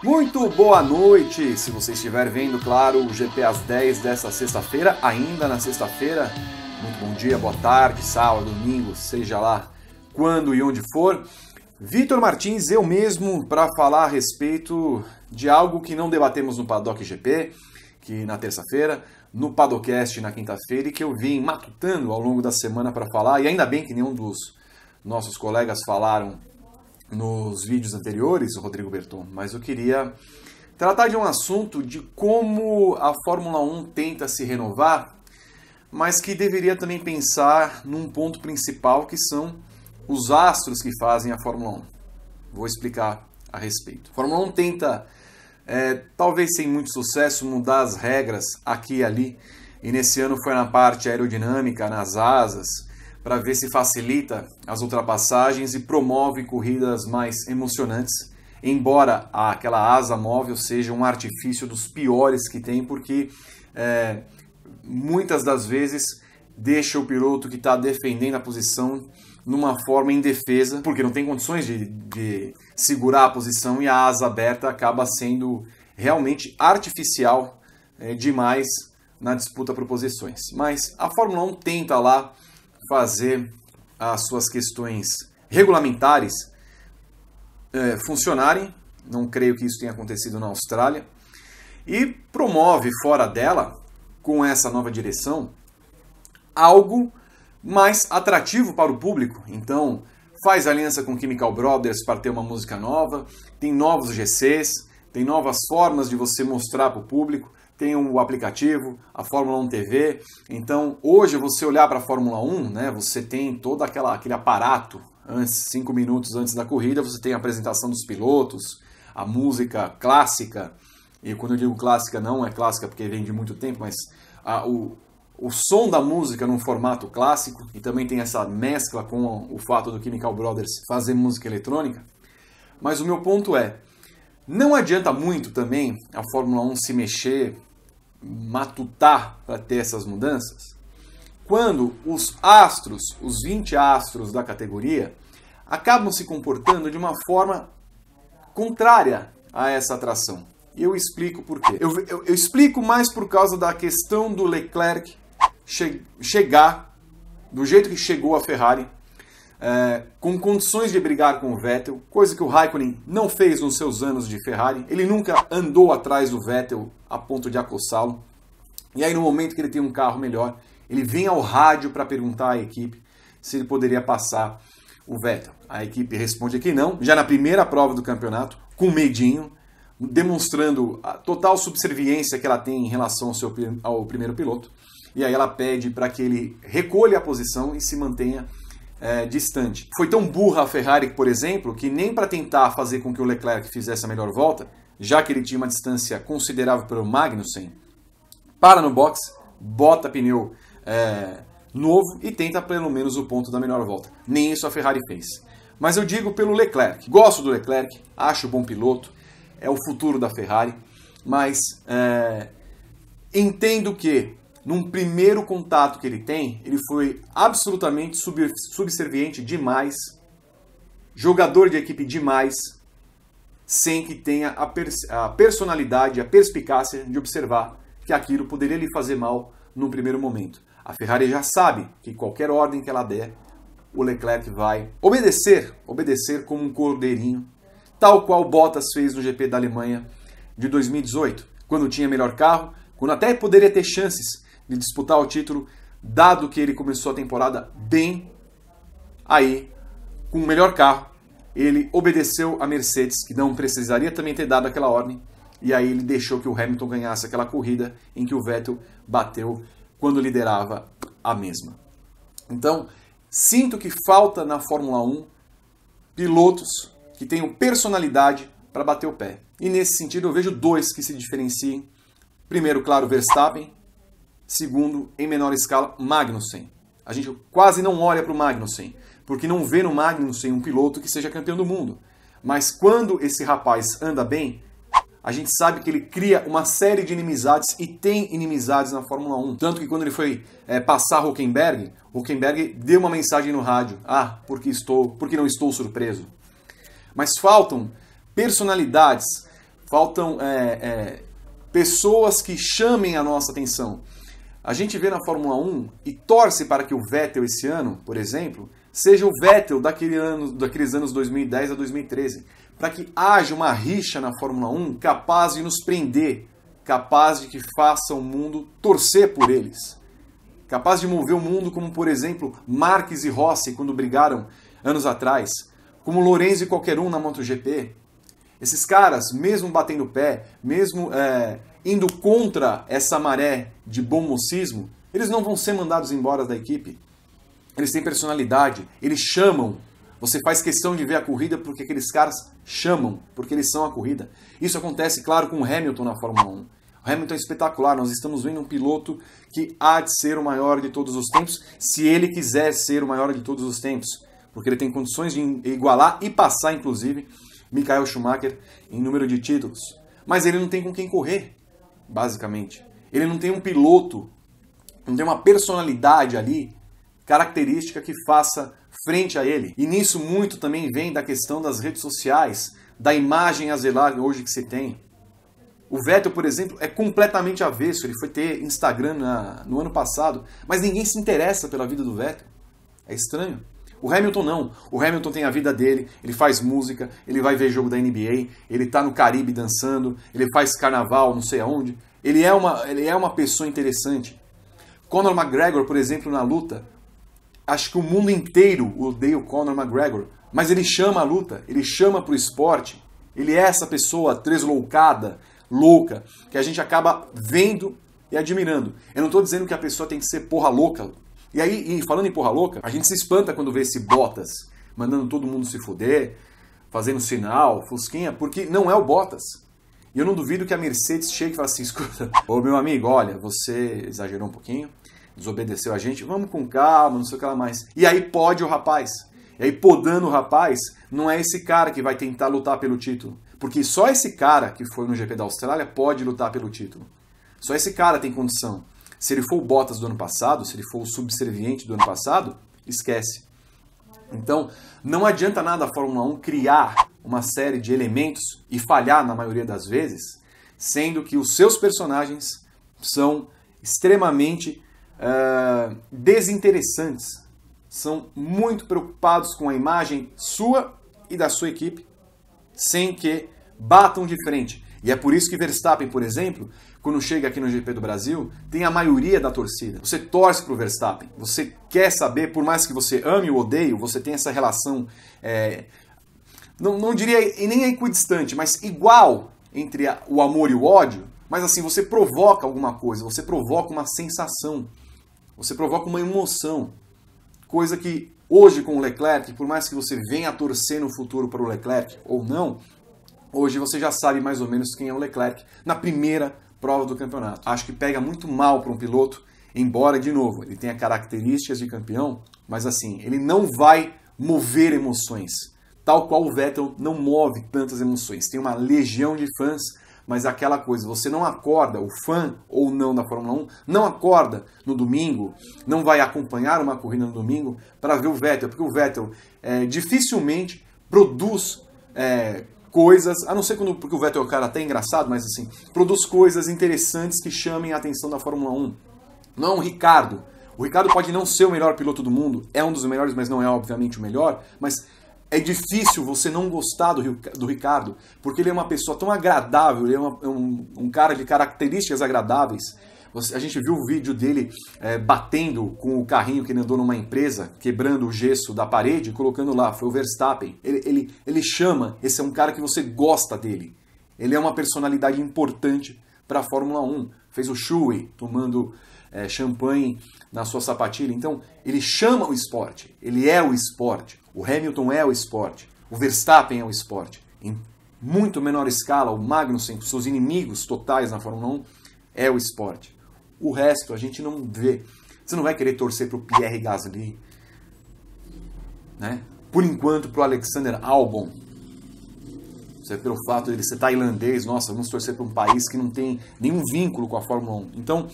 Muito boa noite, se você estiver vendo, claro, o GP às 10 desta sexta-feira, ainda na sexta-feira. Muito bom dia, boa tarde, sábado, domingo, seja lá quando e onde for. Vitor Martins, eu mesmo, para falar a respeito de algo que não debatemos no Paddock GP, que na terça-feira, no Paddockcast na quinta-feira, e que eu vim matutando ao longo da semana para falar, e ainda bem que nenhum dos nossos colegas falaram nos vídeos anteriores, o Rodrigo Berton, mas eu queria tratar de um assunto de como a Fórmula 1 tenta se renovar, mas que deveria também pensar num ponto principal, que são os astros que fazem a Fórmula 1. Vou explicar a respeito. A Fórmula 1 tenta, talvez sem muito sucesso, mudar as regras aqui e ali, e nesse ano foi na parte aerodinâmica, nas asas, para ver se facilita as ultrapassagens e promove corridas mais emocionantes, embora aquela asa móvel seja um artifício dos piores que tem, porque muitas das vezes deixa o piloto que está defendendo a posição numa forma indefesa, porque não tem condições de segurar a posição, e a asa aberta acaba sendo realmente artificial demais na disputa por posições. Mas a Fórmula 1 tenta lá fazer as suas questões regulamentares funcionarem. Não creio que isso tenha acontecido na Austrália. E promove fora dela, com essa nova direção, algo mais atrativo para o público. Então, faz aliança com Chemical Brothers para ter uma música nova, tem novos GCs, tem novas formas de você mostrar para o público, tem o aplicativo, a Fórmula 1 TV. Então, hoje, você olhar para a Fórmula 1, né, você tem todo aquele aparato, 5 minutos antes da corrida, você tem a apresentação dos pilotos, a música clássica, e quando eu digo clássica, não é clássica porque vem de muito tempo, mas o som da música num formato clássico, e também tem essa mescla com o fato do Chemical Brothers fazer música eletrônica. Mas o meu ponto é, não adianta muito também a Fórmula 1 se mexer, matutar para ter essas mudanças, quando os astros, os 20 astros da categoria, acabam se comportando de uma forma contrária a essa atração. E eu explico por quê. Eu explico mais por causa da questão do Leclerc chegar do jeito que chegou a Ferrari, com condições de brigar com o Vettel, coisa que o Raikkonen não fez nos seus anos de Ferrari. Ele nunca andou atrás do Vettel a ponto de acossá-lo. E aí, no momento que ele tem um carro melhor, ele vem ao rádio para perguntar à equipe se ele poderia passar o Vettel. A equipe responde que não, já na primeira prova do campeonato, com medinho, demonstrando a total subserviência que ela tem em relação ao primeiro piloto. E aí ela pede para que ele recolha a posição e se mantenha distante. Foi tão burra a Ferrari, por exemplo, que nem para tentar fazer com que o Leclerc fizesse a melhor volta, já que ele tinha uma distância considerável pelo Magnussen, para no box, bota pneu novo e tenta pelo menos o ponto da melhor volta. Nem isso a Ferrari fez. Mas eu digo pelo Leclerc. Gosto do Leclerc, acho bom piloto, é o futuro da Ferrari, mas entendo que num primeiro contato que ele tem, ele foi absolutamente subserviente demais, jogador de equipe demais, sem que tenha a personalidade, a perspicácia de observar que aquilo poderia lhe fazer mal num primeiro momento. A Ferrari já sabe que qualquer ordem que ela der, o Leclerc vai obedecer como um cordeirinho, tal qual Bottas fez no GP da Alemanha de 2018, quando tinha melhor carro, quando até poderia ter chances de disputar o título, dado que ele começou a temporada bem, aí, com o melhor carro, ele obedeceu a Mercedes, que não precisaria também ter dado aquela ordem, e aí ele deixou que o Hamilton ganhasse aquela corrida em que o Vettel bateu quando liderava a mesma. Então, sinto que falta na Fórmula 1 pilotos que tenham personalidade para bater o pé. E nesse sentido eu vejo dois que se diferenciem. Primeiro, claro, Verstappen. Segundo, em menor escala, Magnussen. A gente quase não olha para o Magnussen, porque não vê no Magnussen um piloto que seja campeão do mundo. Mas quando esse rapaz anda bem, a gente sabe que ele cria uma série de inimizades, e tem inimizades na Fórmula 1. Tanto que quando ele foi passar Hülkenberg deu uma mensagem no rádio: porque não estou surpreso. Mas faltam personalidades, faltam pessoas que chamem a nossa atenção. A gente vê na Fórmula 1 e torce para que o Vettel esse ano, por exemplo, seja o Vettel daqueles anos 2010 a 2013, para que haja uma rixa na Fórmula 1 capaz de nos prender, capaz de que faça o mundo torcer por eles, capaz de mover o mundo como, por exemplo, Marques e Rossi quando brigaram anos atrás, como Lorenzo e qualquer um na MotoGP. Esses caras, mesmo batendo pé, mesmo indo contra essa maré de bom mocismo, eles não vão ser mandados embora da equipe. Eles têm personalidade, eles chamam. Você faz questão de ver a corrida porque aqueles caras chamam, porque eles são a corrida. Isso acontece, claro, com o Hamilton na Fórmula 1. O Hamilton é espetacular, nós estamos vendo um piloto que há de ser o maior de todos os tempos, se ele quiser ser o maior de todos os tempos, porque ele tem condições de igualar e passar, inclusive, Michael Schumacher em número de títulos. Mas ele não tem com quem correr, basicamente. Ele não tem um piloto, não tem uma personalidade ali, característica que faça frente a ele. E nisso muito também vem da questão das redes sociais, da imagem a zelar hoje que se tem. O Vettel, por exemplo, é completamente avesso. Ele foi ter Instagram no ano passado, mas ninguém se interessa pela vida do Vettel. É estranho. O Hamilton não. O Hamilton tem a vida dele, ele faz música, ele vai ver jogo da NBA, ele tá no Caribe dançando, ele faz carnaval, não sei aonde. Ele é uma pessoa interessante. Conor McGregor, por exemplo, na luta, acho que o mundo inteiro odeia o Conor McGregor, mas ele chama a luta, ele chama pro esporte. Ele é essa pessoa tresloucada, louca, que a gente acaba vendo e admirando. Eu não estou dizendo que a pessoa tem que ser porra louca. E aí, falando em porra louca, a gente se espanta quando vê esse Bottas mandando todo mundo se fuder, fazendo sinal, fusquinha, porque não é o Bottas. E eu não duvido que a Mercedes chegue e fale assim, escuta, ô meu amigo, olha, você exagerou um pouquinho, desobedeceu a gente, vamos com calma, não sei o que lá mais. E aí pode o rapaz. E aí podando o rapaz, não é esse cara que vai tentar lutar pelo título. Porque só esse cara que foi no GP da Austrália pode lutar pelo título. Só esse cara tem condição. Se ele for o Bottas do ano passado, se ele for o subserviente do ano passado, esquece. Então, não adianta nada a Fórmula 1 criar uma série de elementos e falhar na maioria das vezes, sendo que os seus personagens são extremamente desinteressantes. São muito preocupados com a imagem sua e da sua equipe, sem que batam de frente. E é por isso que Verstappen, por exemplo, quando chega aqui no GP do Brasil, tem a maioria da torcida. Você torce pro Verstappen, você quer saber, por mais que você ame ou odeie, você tem essa relação, não diria nem equidistante, mas igual entre o amor e o ódio, mas assim, você provoca alguma coisa, você provoca uma sensação, você provoca uma emoção, coisa que hoje com o Leclerc, por mais que você venha a torcer no futuro para o Leclerc ou não, hoje você já sabe mais ou menos quem é o Leclerc na primeira prova do campeonato. Acho que pega muito mal para um piloto, embora, de novo, ele tenha características de campeão, mas assim, ele não vai mover emoções, tal qual o Vettel não move tantas emoções. Tem uma legião de fãs, mas aquela coisa, você não acorda, o fã ou não da Fórmula 1, não acorda no domingo, não vai acompanhar uma corrida no domingo para ver o Vettel, porque o Vettel dificilmente produz coisas, a não ser porque o Vettel é um cara até engraçado, mas assim, produz coisas interessantes que chamem a atenção da Fórmula 1. Não é um Ricardo. O Ricardo pode não ser o melhor piloto do mundo, é um dos melhores, mas não é obviamente o melhor, mas é difícil você não gostar do Ricardo, porque ele é uma pessoa tão agradável, ele é um cara de características agradáveis. A gente viu o vídeo dele batendo com o carrinho que ele andou numa empresa, quebrando o gesso da parede e colocando lá. Foi o Verstappen. Ele chama, esse é um cara que você gosta dele. Ele é uma personalidade importante para a Fórmula 1. Fez o Shui tomando champanhe na sua sapatilha. Então, ele chama o esporte. Ele é o esporte. O Hamilton é o esporte. O Verstappen é o esporte. Em muito menor escala, o Magnussen, seus inimigos totais na Fórmula 1, é o esporte. O resto a gente não vê. Você não vai querer torcer para o Pierre Gasly, né? Por enquanto para o Alexander Albon. Pelo fato de ele ser tailandês, nossa, vamos torcer para um país que não tem nenhum vínculo com a Fórmula 1. Então,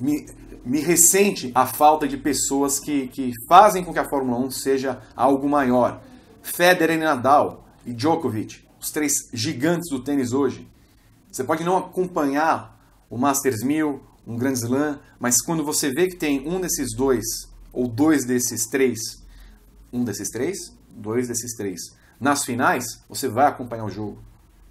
me ressente a falta de pessoas que fazem com que a Fórmula 1 seja algo maior. Federer e Nadal e Djokovic os 3 gigantes do tênis hoje. Você pode não acompanhar o Masters 1000, um Grand Slam, mas quando você vê que tem um desses 2, ou 2 desses 3, um desses 3, 2 desses 3, nas finais, você vai acompanhar o jogo.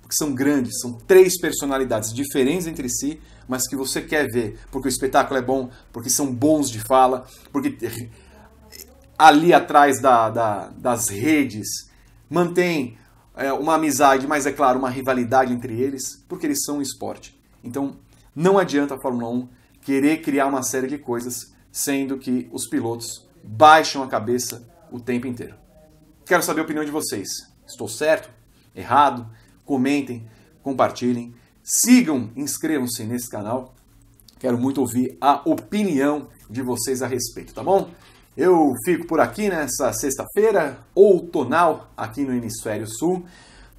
Porque são grandes, são 3 personalidades diferentes entre si, mas que você quer ver, porque o espetáculo é bom, porque são bons de fala, porque ali atrás das redes mantém uma amizade, mas é claro, uma rivalidade entre eles, porque eles são um esporte. Então, não adianta a Fórmula 1 querer criar uma série de coisas, sendo que os pilotos baixam a cabeça o tempo inteiro. Quero saber a opinião de vocês. Estou certo? Errado? Comentem, compartilhem, sigam, inscrevam-se nesse canal. Quero muito ouvir a opinião de vocês a respeito, tá bom? Eu fico por aqui nessa sexta-feira outonal aqui no Hemisfério Sul.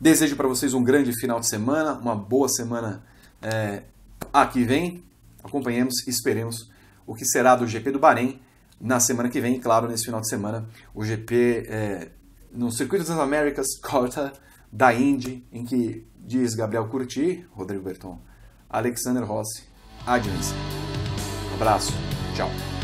Desejo para vocês um grande final de semana, uma boa semana aqui vem. Acompanhemos e esperemos o que será do GP do Bahrein na semana que vem. E, claro, nesse final de semana, o GP no Circuito das Américas, Cota da Indy, em que diz Gabriel Curti, Rodrigo Berton, Alexander Rossi, adiante. Um abraço, tchau.